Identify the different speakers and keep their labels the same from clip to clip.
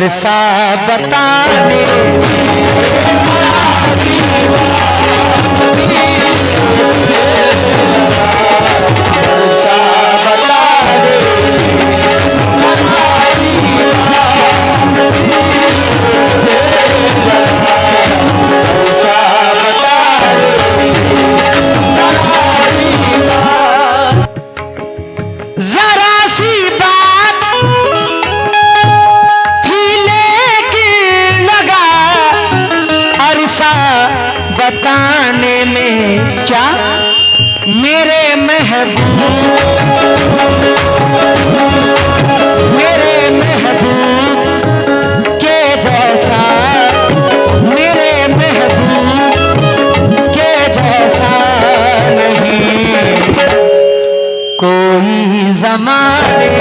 Speaker 1: अरसा बताने बताने में क्या मेरे महबूब के जैसा, मेरे महबूब के जैसा नहीं कोई ज़माने।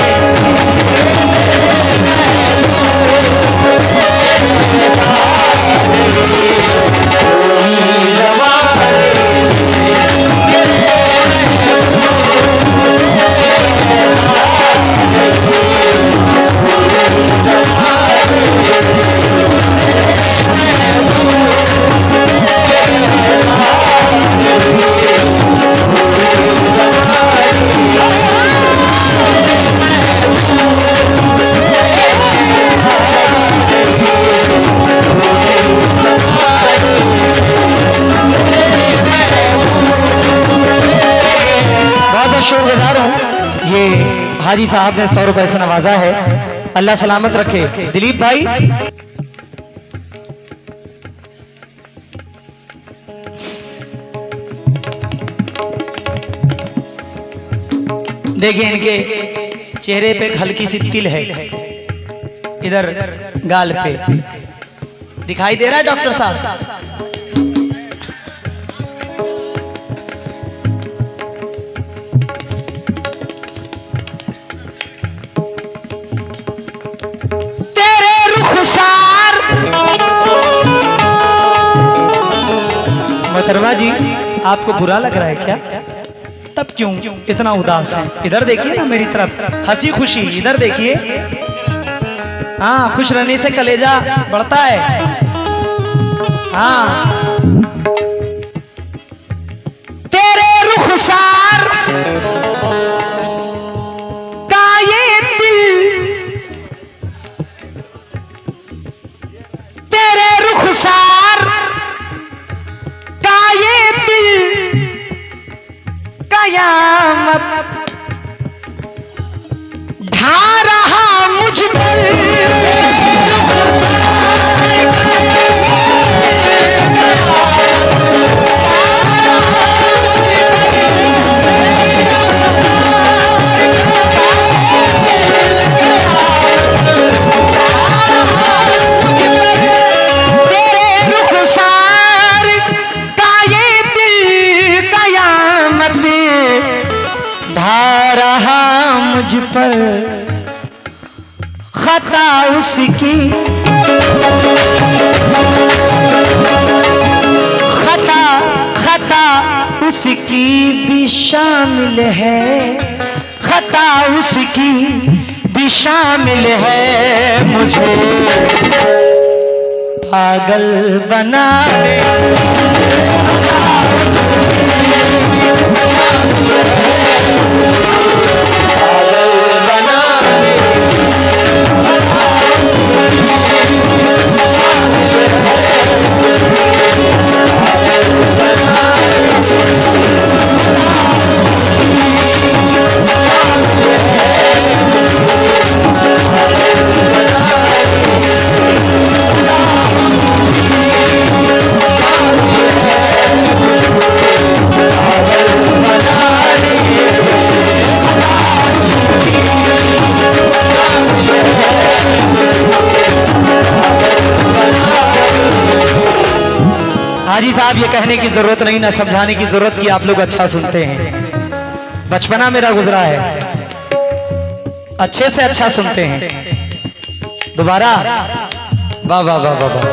Speaker 1: शुक्रगुजार हूँ। ये हाजी साहब ने 100 रुपए से नवाजा है, अल्लाह सलामत रखे। दिलीप भाई देखिए, इनके चेहरे पे हल्की सी तिल है, इधर गाल पे दिखाई दे रहा है डॉक्टर साहब। मोहतरमा जी, आपको बुरा लग रहा है क्या? तब क्यों इतना उदास है? इधर देखिए ना मेरी तरफ, हंसी खुशी इधर देखिए। हाँ, खुश रहने से कलेजा बढ़ता है। हाँ, तेरे रुखसार का ये दिल, तेरे रुखसार कयामत ढा रहा मुझ पर। मुझ पर खता उसकी, खता उसकी भी शामिल है, खता उसकी भी शामिल है। मुझे पागल बना हाजी साहब, ये कहने की जरूरत नहीं, ना समझाने की जरूरत कि आप लोग अच्छा सुनते हैं। बचपना मेरा गुजरा है, अच्छे से अच्छा सुनते हैं। दोबारा वाह वाह वाह वाह वाह।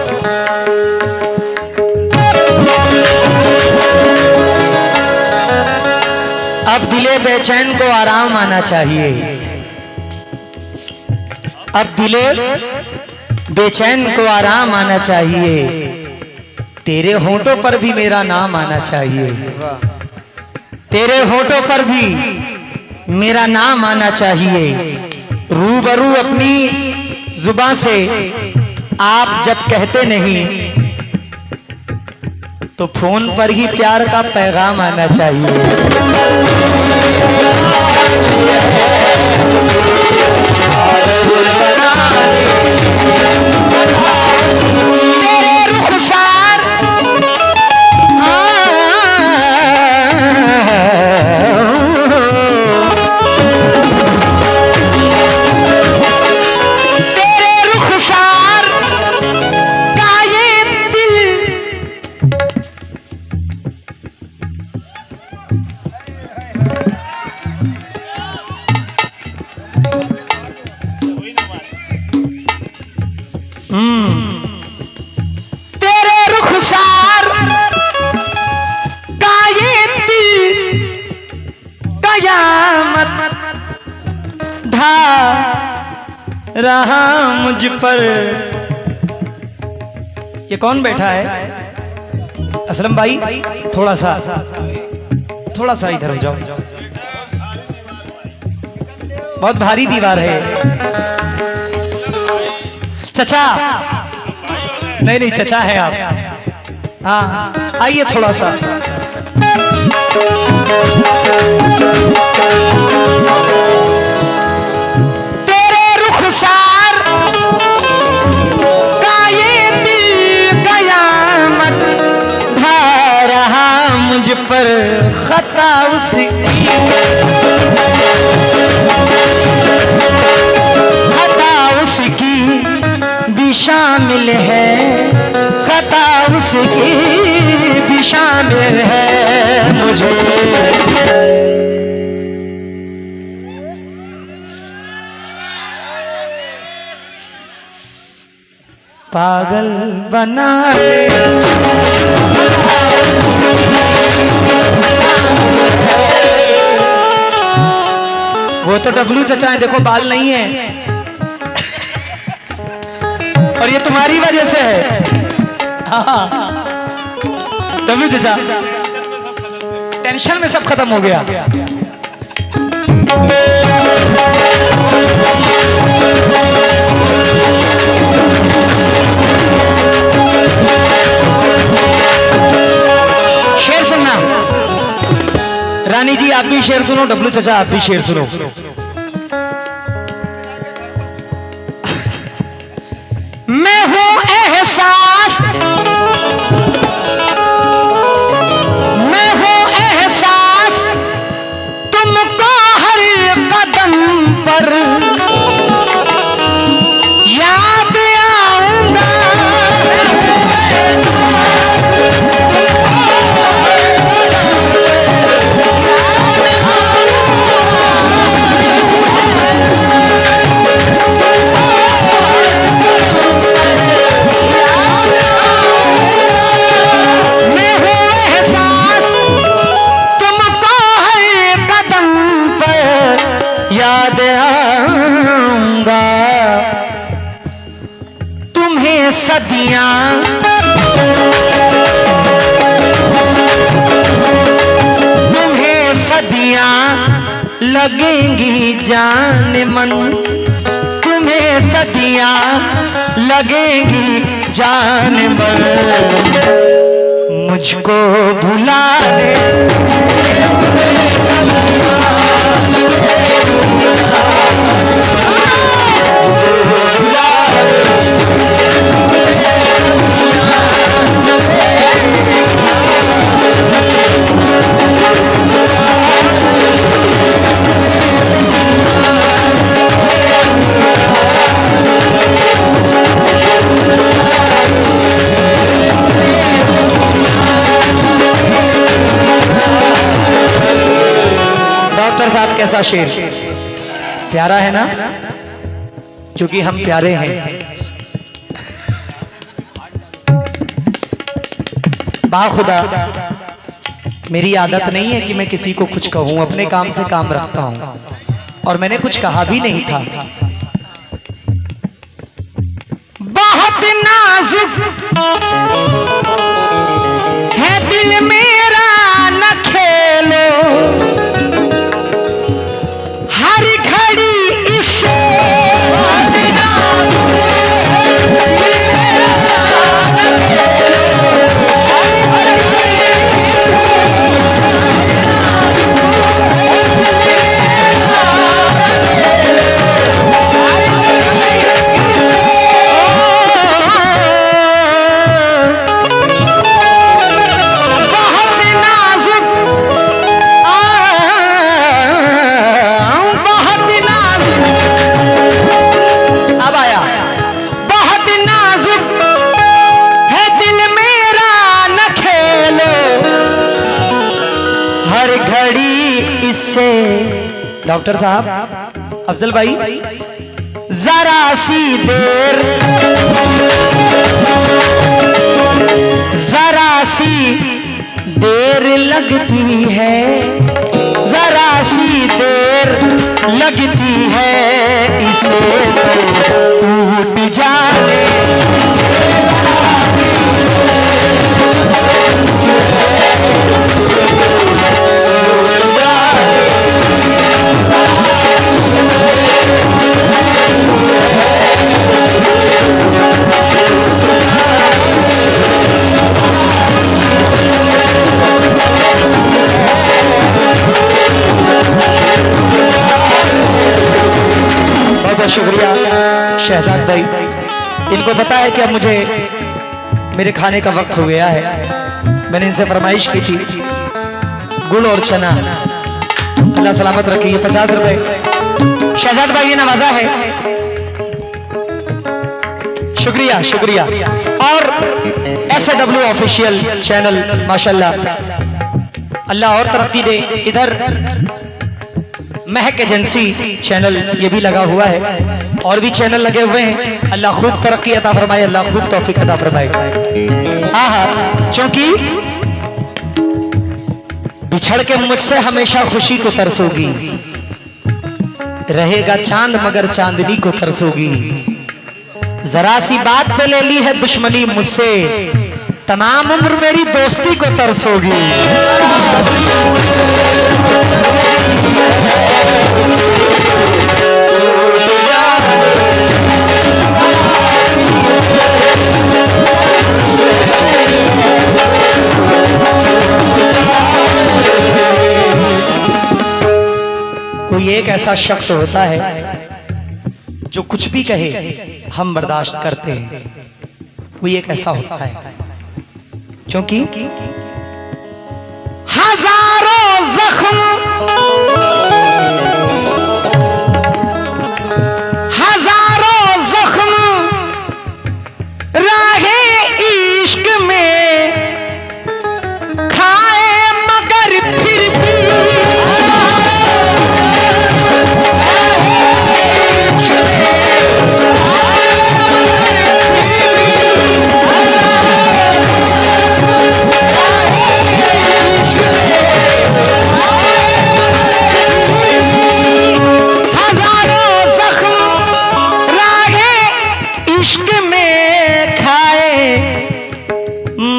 Speaker 1: अब दिले बेचैन को आराम आना चाहिए, अब दिले बेचैन को आराम आना चाहिए, तेरे होंठों पर भी मेरा नाम आना चाहिए, तेरे होंठों पर भी मेरा नाम आना चाहिए। रूबरू अपनी जुबान से आप जब कहते नहीं तो फोन पर ही प्यार का पैगाम आना चाहिए। तेरे रुखसार का ये दिल कयामत ढा रहा मुझ पर। ये कौन बैठा है? असलम भाई, थोड़ा सा इधर हो जाओ, बहुत भारी दीवार है। चचा, नहीं चचा है आप। हाँ आइए थोड़ा सा। तेरे रुखसार का ये दिल कयामत ढा रहा मुझ पर, खता उसकी भी शामिल है, खता उसकी भी शामिल है मुझे। पागल बना वो तो डब्लू चचा है, देखो बाल नहीं है और ये तुम्हारी वजह से है। हाँ डब्लू चचा, टेंशन में सब खत्म हो गया। शेर सुनना रानी जी, आप भी शेर सुनो, डब्लू चचा आप भी शेर सुनो। मैं हूं एहसास, मैं हूं एहसास तुमको हर कदम पर याद आऊंगा। सदियां तुम्हें सदियां लगेंगी जान मन, तुम्हें सदियां लगेंगी जान मन। मुझको भुला दे साहब, कैसा शेर प्यारा है ना, क्योंकि हम प्यारे हैं। बाखुदा मेरी आदत नहीं है कि मैं किसी को कुछ कहूं, अपने काम से काम रखता हूं और मैंने कुछ कहा भी नहीं था। है दिल मेरा न खेलो, हर घड़ी इससे इससे। डॉक्टर साहब, अफजल भाई, जरा सी देर, जरा सी देर लगती है, जरा सी देर लगती है, इसे टूट जाए शुक्रिया शहजाद भाई। इनको पता है कि अब मुझे मेरे खाने का वक्त हो गया है। मैंने इनसे फरमाइश की थी गुड़ और चना, अल्लाह सलामत रखे, ये 50 रुपए शहजाद भाई ने नवाजा है। शुक्रिया शुक्रिया। और SAW ऑफिशियल चैनल माशाल्लाह, अल्लाह और तरक्की दे। इधर महक एजेंसी चैनल ये भी लगा हुआ है, और भी चैनल लगे हुए हैं। अल्लाह खूब तरक्की अता फरमाए, अल्लाह खूब तौफीक अता फरमाए। क्योंकि बिछड़ के मुझसे हमेशा खुशी को तरसोगी, रहेगा चांद मगर चांदनी को तरसोगी। जरा सी बात पे ले ली है दुश्मनी मुझसे, तमाम उम्र मेरी दोस्ती को तरसोगी। कोई एक ऐसा शख्स होता है जो कुछ भी कहे हम बर्दाश्त करते हैं। कोई एक ऐसा होता है, क्योंकि हजारों जख्म, हजारों जख्म राहे इश्क में खाए, मगर फिर भी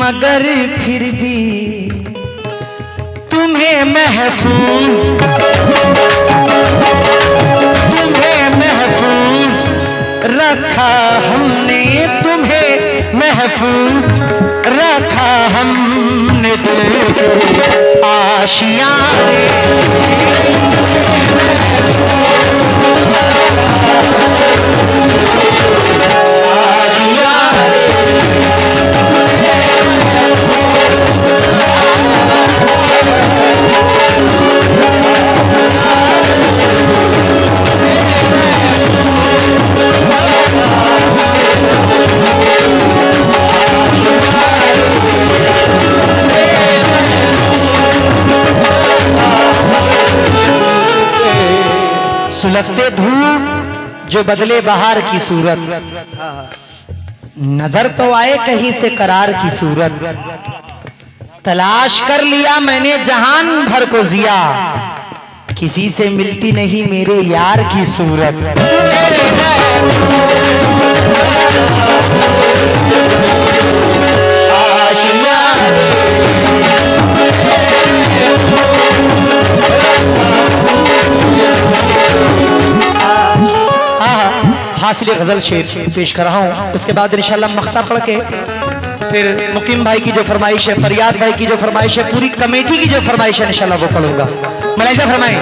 Speaker 1: मगर फिर भी तुम्हें महफूज, तुम्हें महफूज रखा हमने, तुम्हें महफूज रखा हमने, दिल के आशियाने। सुलगते धूप जो बदले बहार की सूरत, नजर तो आए कहीं से करार की सूरत। तलाश कर लिया मैंने जहान भर को जिया, किसी से मिलती नहीं मेरे यार की सूरत। हासिल गजल शेर पेश कर रहा हूँ, उसके बाद इंशाल्लाह मख्ता पढ़ के फिर मुकीम भाई की जो फरमाइश है, फरियाद भाई की जो फरमाइश है, पूरी कमेटी की जो फरमाइश है इंशाल्लाह वो पढ़ूंगा। मलाइजा फरमाएं।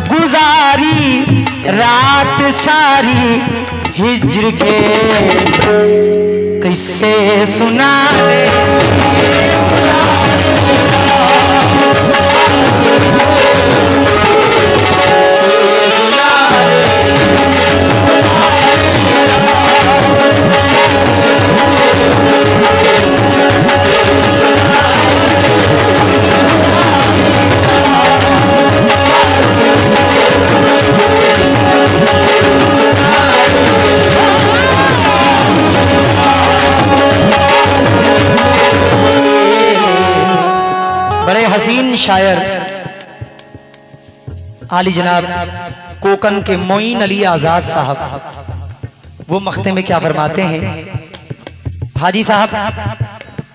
Speaker 1: गुजारी रात सारी हिज्र के किस्से सुना हसीन शायर आली जनाब कोकन के मोइन अली आजाद साहब वो मख्ते में क्या फरमाते हैं। हाजी साहब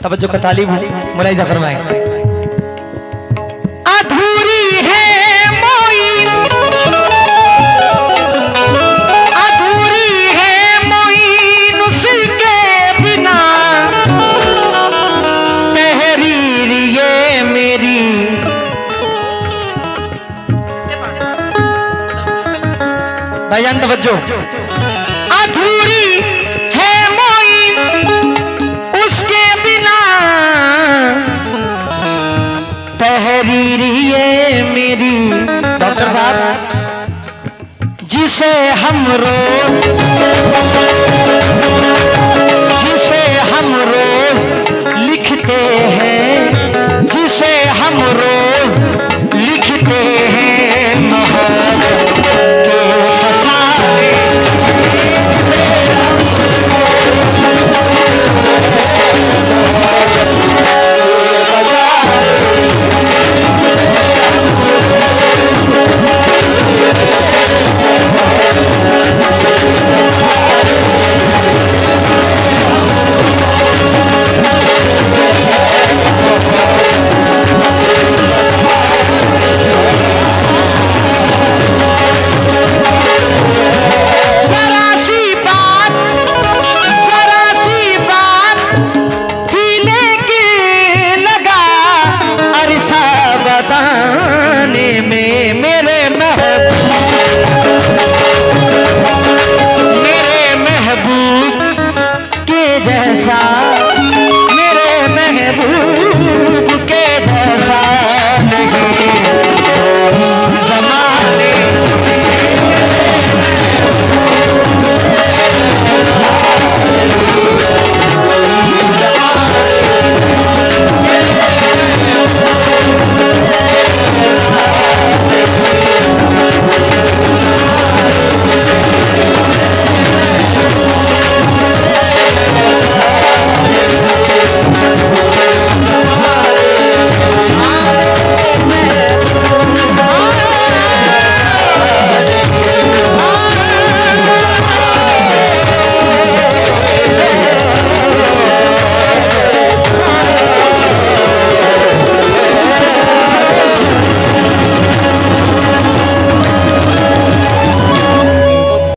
Speaker 1: तवज्जो का तालिब हूं, मुलाहिजा फरमाएं। अधूरी है मोइन, अधूरी है मोइन उसके बिना, तहरीर ये मेरी भाईजान तवज्जो। अधूरी है मोइन उसके बिना, तहरीर ये मेरी। डॉक्टर साहब जिसे हम रोज